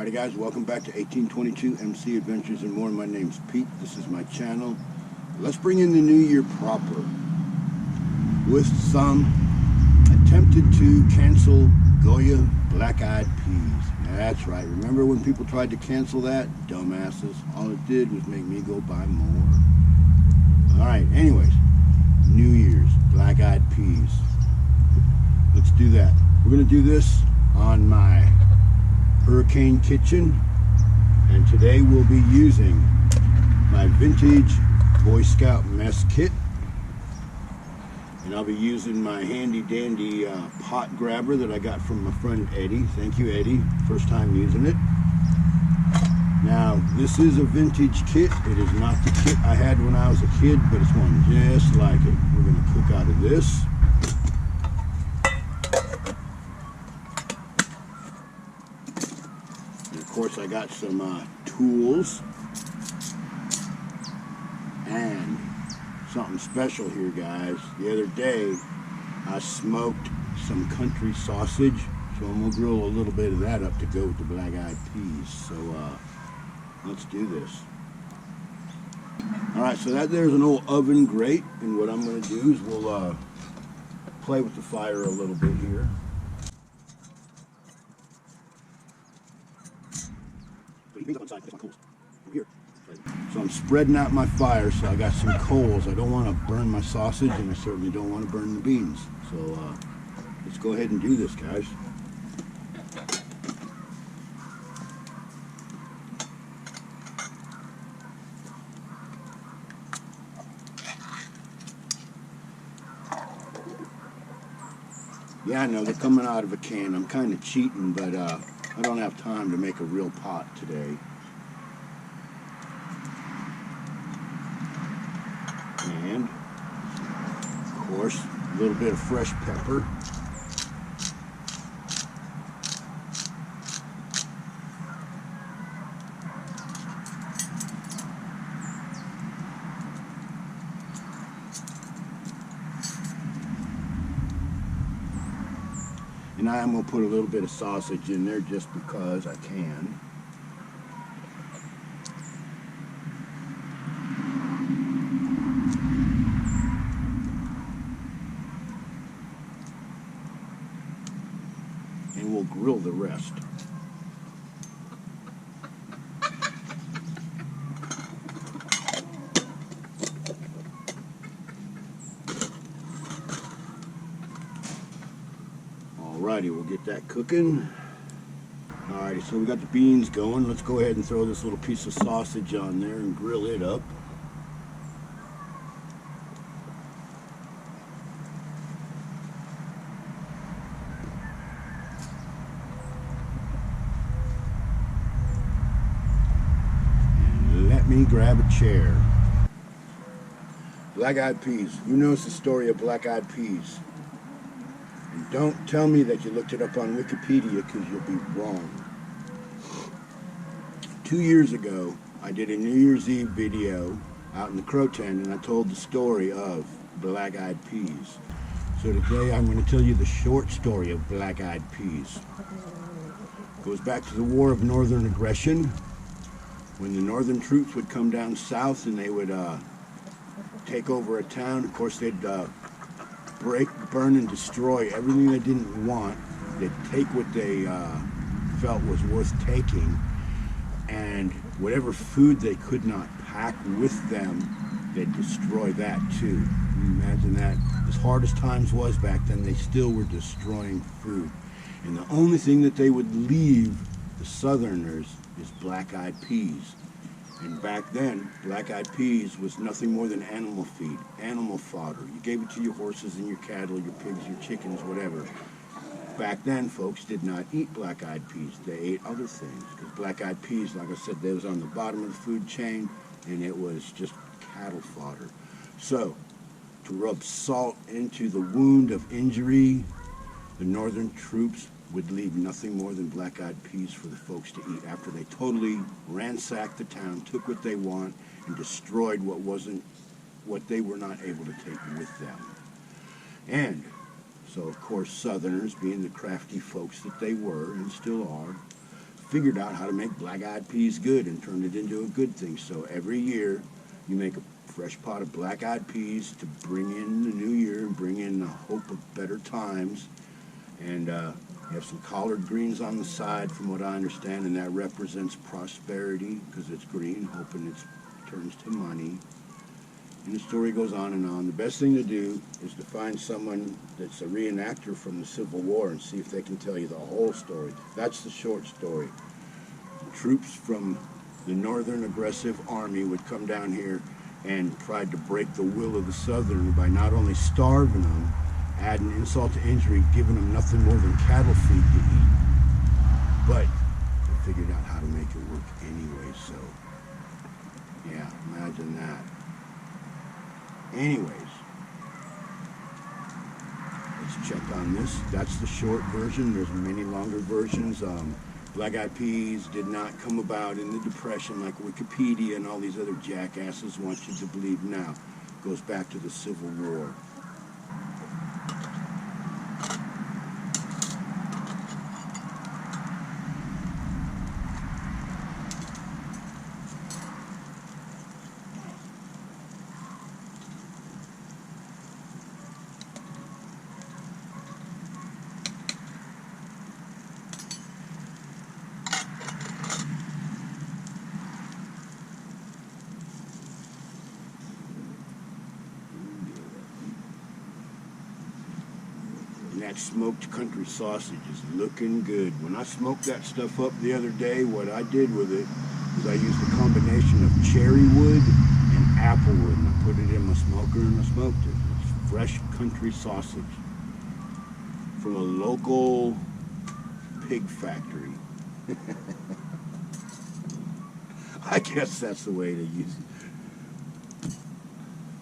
Alrighty guys, welcome back to 1822 MC Adventures and More. My name's Pete. This is my channel. Let's bring in the new year proper with some attempted to cancel Goya black-eyed peas. That's right. Remember when people tried to cancel that? Dumbasses. All it did was make me go buy more. Alright, anyways. New Year's black-eyed peas. Let's do that. We're going to do this on my Hurricane Kitchen, and today we'll be using my vintage Boy Scout mess kit, and I'll be using my handy dandy pot grabber that I got from my friend Eddie. Thank you, Eddie. First time using it. Now this is a vintage kit. It is not the kit I had when I was a kid, but it's one just like it. We're going to cook out of this. Of course, I got some tools and something special here, guys. The other day, I smoked some country sausage, so I'm gonna grill a little bit of that up to go with the black-eyed peas. So let's do this. All right, so that there's an old oven grate, and what I'm gonna do is we'll play with the fire a little bit here. So I'm spreading out my fire, so I got some coals. I don't want to burn my sausage, and I certainly don't want to burn the beans. So let's go ahead and do this, guys. Yeah, I know they're coming out of a can. I'm kind of cheating, but I don't have time to make a real pot today. And, of course, a little bit of fresh pepper. And I'm going to put a little bit of sausage in there just because I can. And we'll grill the rest. Alrighty, we'll get that cooking. Alrighty, so we got the beans going. Let's go ahead and throw this little piece of sausage on there and grill it up. And let me grab a chair. Black-eyed peas. Who knows the story of black-eyed peas? And don't tell me that you looked it up on Wikipedia, because you'll be wrong. 2 years ago, I did a New Year's Eve video out in the Crow Tent, and I told the story of black-eyed peas. So today I'm going to tell you the short story of black-eyed peas. It goes back to the War of Northern Aggression, when the Northern troops would come down south and they would take over a town. Of course, they'd break, burn, and destroy everything they didn't want. They'd take what they felt was worth taking, and whatever food they could not pack with them, they'd destroy that too. Imagine that. As hard as times was back then, they still were destroying food. And the only thing that they would leave the Southerners is black-eyed peas. And back then, black-eyed peas was nothing more than animal feed, animal fodder. You gave it to your horses and your cattle, your pigs, your chickens, whatever. Back then, folks did not eat black-eyed peas. They ate other things. Because black-eyed peas, like I said, they was on the bottom of the food chain, and it was just cattle fodder. So, to rub salt into the wound of injury, the Northern troops would leave nothing more than black-eyed peas for the folks to eat after they totally ransacked the town, took what they want, and destroyed what they were not able to take with them. And so, of course, Southerners, being the crafty folks that they were and still are, figured out how to make black-eyed peas good and turned it into a good thing. So every year you make a fresh pot of black-eyed peas to bring in the new year and bring in the hope of better times. And you have some collard greens on the side, from what I understand, and that represents prosperity because it's green, hoping it turns to money. And the story goes on and on. The best thing to do is to find someone that's a reenactor from the Civil War and see if they can tell you the whole story. That's the short story. The troops from the Northern Aggressive Army would come down here and tried to break the will of the Southern by not only starving them, adding insult to injury, giving them nothing more than cattle feed to eat. But they figured out how to make it work anyway, so yeah, imagine that. Anyways, let's check on this. That's the short version. There's many longer versions. Black-eyed peas did not come about in the Depression like Wikipedia and all these other jackasses want you to believe now. It goes back to the Civil War. That smoked country sausage is looking good. When I smoked that stuff up the other day, what I did with it is I used a combination of cherry wood and apple wood, and I put it in my smoker and I smoked it. It's fresh country sausage from a local pig factory. I guess that's the way to use it.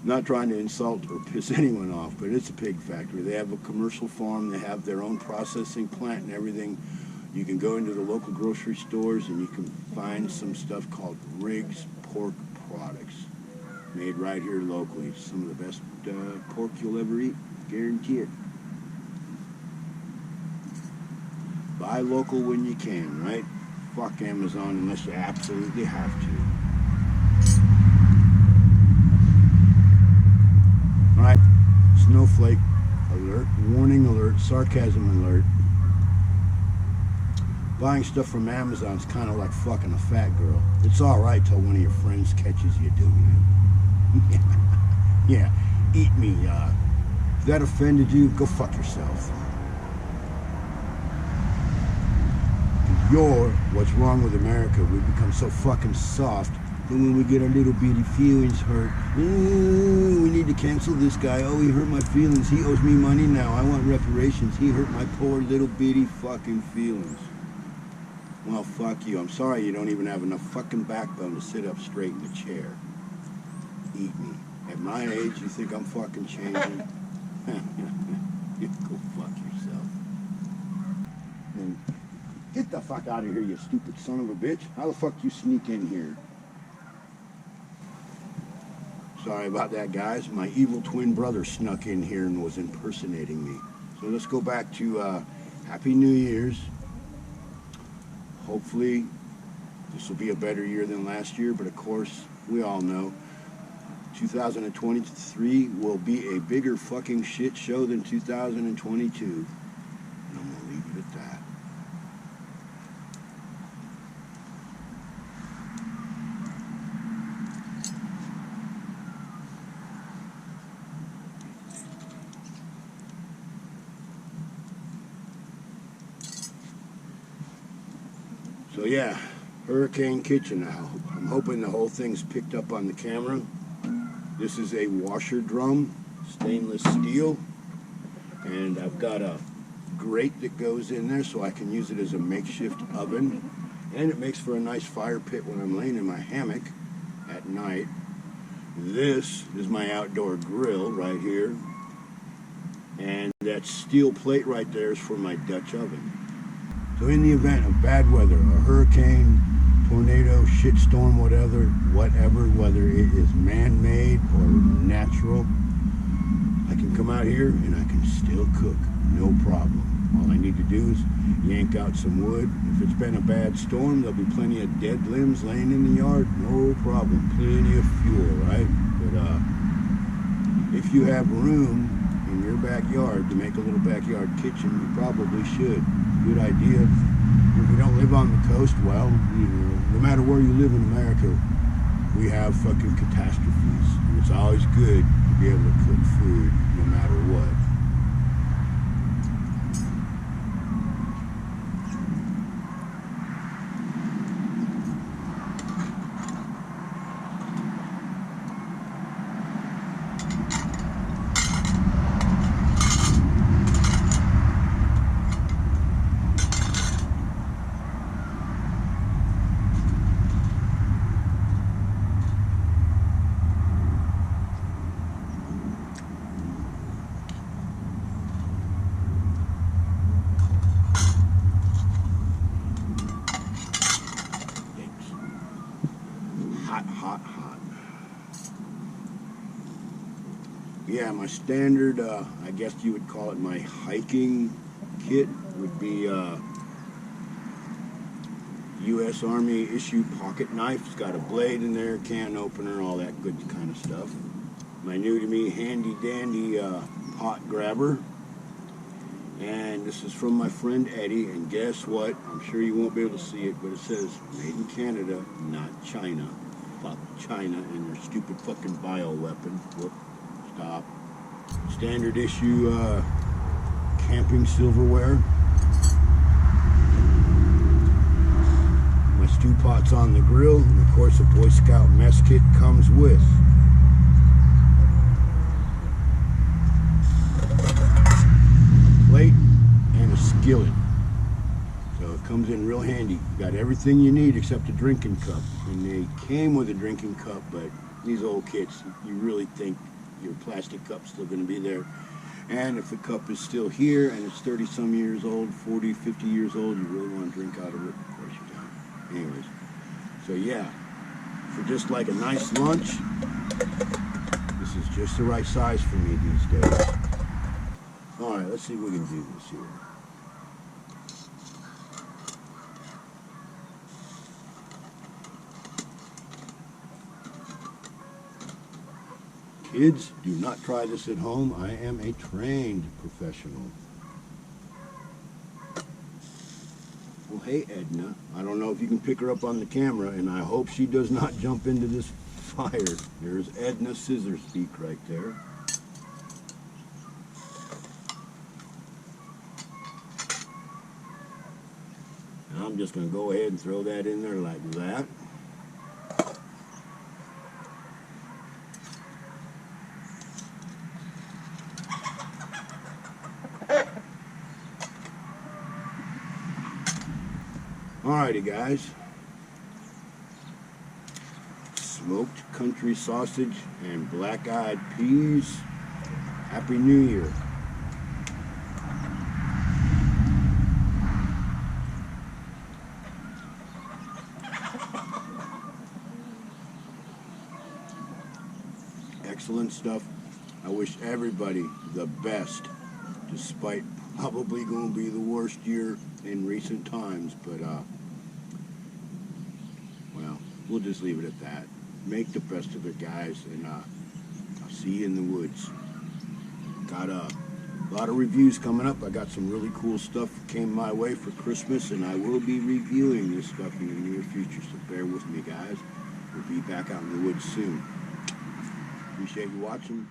Not trying to insult or piss anyone off, but it's a pig factory. They have a commercial farm. They have their own processing plant and everything. You can go into the local grocery stores and you can find some stuff called Riggs pork products made right here locally. Some of the best pork you'll ever eat, guarantee it. Buy local when you can, right? Fuck Amazon unless you absolutely have to. Alright, snowflake alert, warning alert, sarcasm alert. Buying stuff from Amazon is kind of like fucking a fat girl. It's alright till one of your friends catches you doing it. Yeah, eat me. If that offended you, go fuck yourself. You're what's wrong with America. We've become so fucking soft. And when we get our little bitty feelings hurt, we need to cancel this guy. Oh, he hurt my feelings. He owes me money now. I want reparations. He hurt my poor little bitty fucking feelings. Well, fuck you. I'm sorry you don't even have enough fucking backbone to sit up straight in the chair. Eat me. At my age, you think I'm fucking changing? Go fuck yourself. And get the fuck out of here, you stupid son of a bitch. How the fuck you sneak in here? Sorry about that, guys. My evil twin brother snuck in here and was impersonating me. So let's go back to Happy New Year's. Hopefully, this will be a better year than last year, but of course, we all know 2023 will be a bigger fucking shit show than 2022. And I'm gonna leave it at that. So yeah, Hurricane Kitchen. I'm hoping the whole thing's picked up on the camera. This is a washer drum, stainless steel, and I've got a grate that goes in there so I can use it as a makeshift oven, and it makes for a nice fire pit when I'm laying in my hammock at night. This is my outdoor grill right here, and that steel plate right there is for my Dutch oven. So in the event of bad weather, a hurricane, tornado, shitstorm, whatever, whether it is man-made or natural, I can come out here and I can still cook, no problem. All I need to do is yank out some wood. If it's been a bad storm, there'll be plenty of dead limbs laying in the yard. No problem. Plenty of fuel, right? But if you have room in your backyard to make a little backyard kitchen, you probably should. Good idea. If you don't live on the coast, well, no matter where you live in America, we have fucking catastrophes. And it's always good to be able to cook food no matter what. Hot. Yeah, my standard, I guess you would call it my hiking kit, would be U.S. Army issue pocket knife. It's got a blade in there, can opener, all that good kind of stuff. My new to me handy dandy pot grabber. And this is from my friend Eddie, and guess what? I'm sure you won't be able to see it, but it says made in Canada, not China. Fuck China and their stupid fucking bioweapon. Whoop, stop. Standard issue camping silverware. My stew pot's on the grill, and of course a Boy Scout mess kit comes with. Plate and a skillet. So it comes in real handy. You got everything you need except a drinking cup. And they came with a drinking cup, but these old kits, you really think your plastic cup's still going to be there. And if the cup is still here and it's 30 some years old, 40, 50 years old, you really want to drink out of it? Of course you don't. Anyways, so yeah, for just like a nice lunch, this is just the right size for me these days. Alright, let's see if we can do this here. Kids, do not try this at home. I am a trained professional. Well, hey Edna, I don't know if you can pick her up on the camera, and I hope she does not jump into this fire. There's Edna Sissorbeak right there. And I'm just going to go ahead and throw that in there like that. Alrighty guys, smoked country sausage and black-eyed peas. Happy New Year. Excellent stuff. I wish everybody the best, despite probably going to be the worst year in recent times, but well, we'll just leave it at that. Make the best of it, guys, and I'll see you in the woods. Got a lot of reviews coming up. I got some really cool stuff that came my way for Christmas, and I will be reviewing this stuff in the near future, so bear with me, guys. We'll be back out in the woods soon. Appreciate you watching.